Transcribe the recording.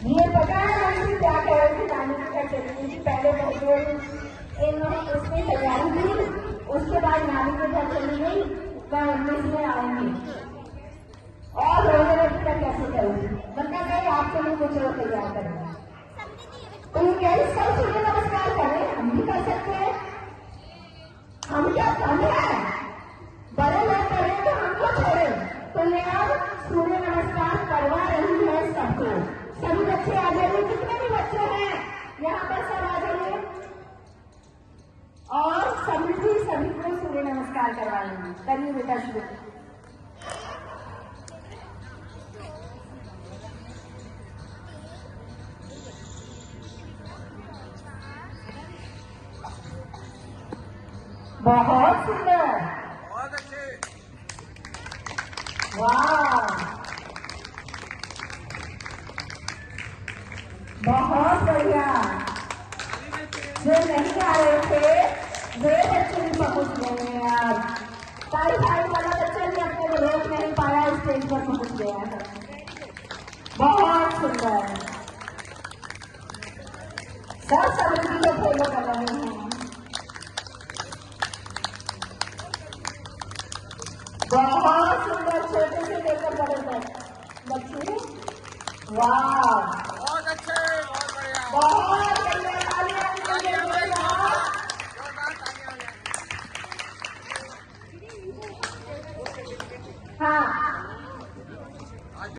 ये पता है हमसे क्या कह रहे थे नानी का चलने की पहले बहुत इन्होंने उसमें तैयारी की, उसके बाद नानी के घर चली गई, वह 19 में आएंगे और रोने लगी का कैसे करूँगी, वरना कहीं आपके लिए कुछ और तैयार करेंगे। तो ये कह सब सूर्य नमस्कार करें, हम भी कर सकते हैं। हम क्या कम है, बड़े लोग करें तो हमको छोड़े, तो ये अब सूर्य नमस्कार करवा रही है सबको। सभी बच्चे आ जाइए, कितने भी बच्चे हैं यहाँ पर सब आ जाइए और सभी को सूर्य नमस्कार करवाएंगे। करिए बेटा शुरू। बहुत सुंदर, बहुत अच्छे, वाह, बहुत बढ़िया। जो नहीं आ रहे थे वे बच्चे भी पहुंच गए हैं आज। ताई भाई वाला बच्चा भी अपने को रोक नहीं पाया, स्टेज पर पहुंच गया है। बहुत सुंदर, सब सभी को फॉलो कर रहे हैं। बहुत सुंदर, छोटे से लेकर बड़े तक बच्चे, वाह, बहुत अच्छे, बहुत बढ़िया, बहुत बढ़िया। तालियां हाँ।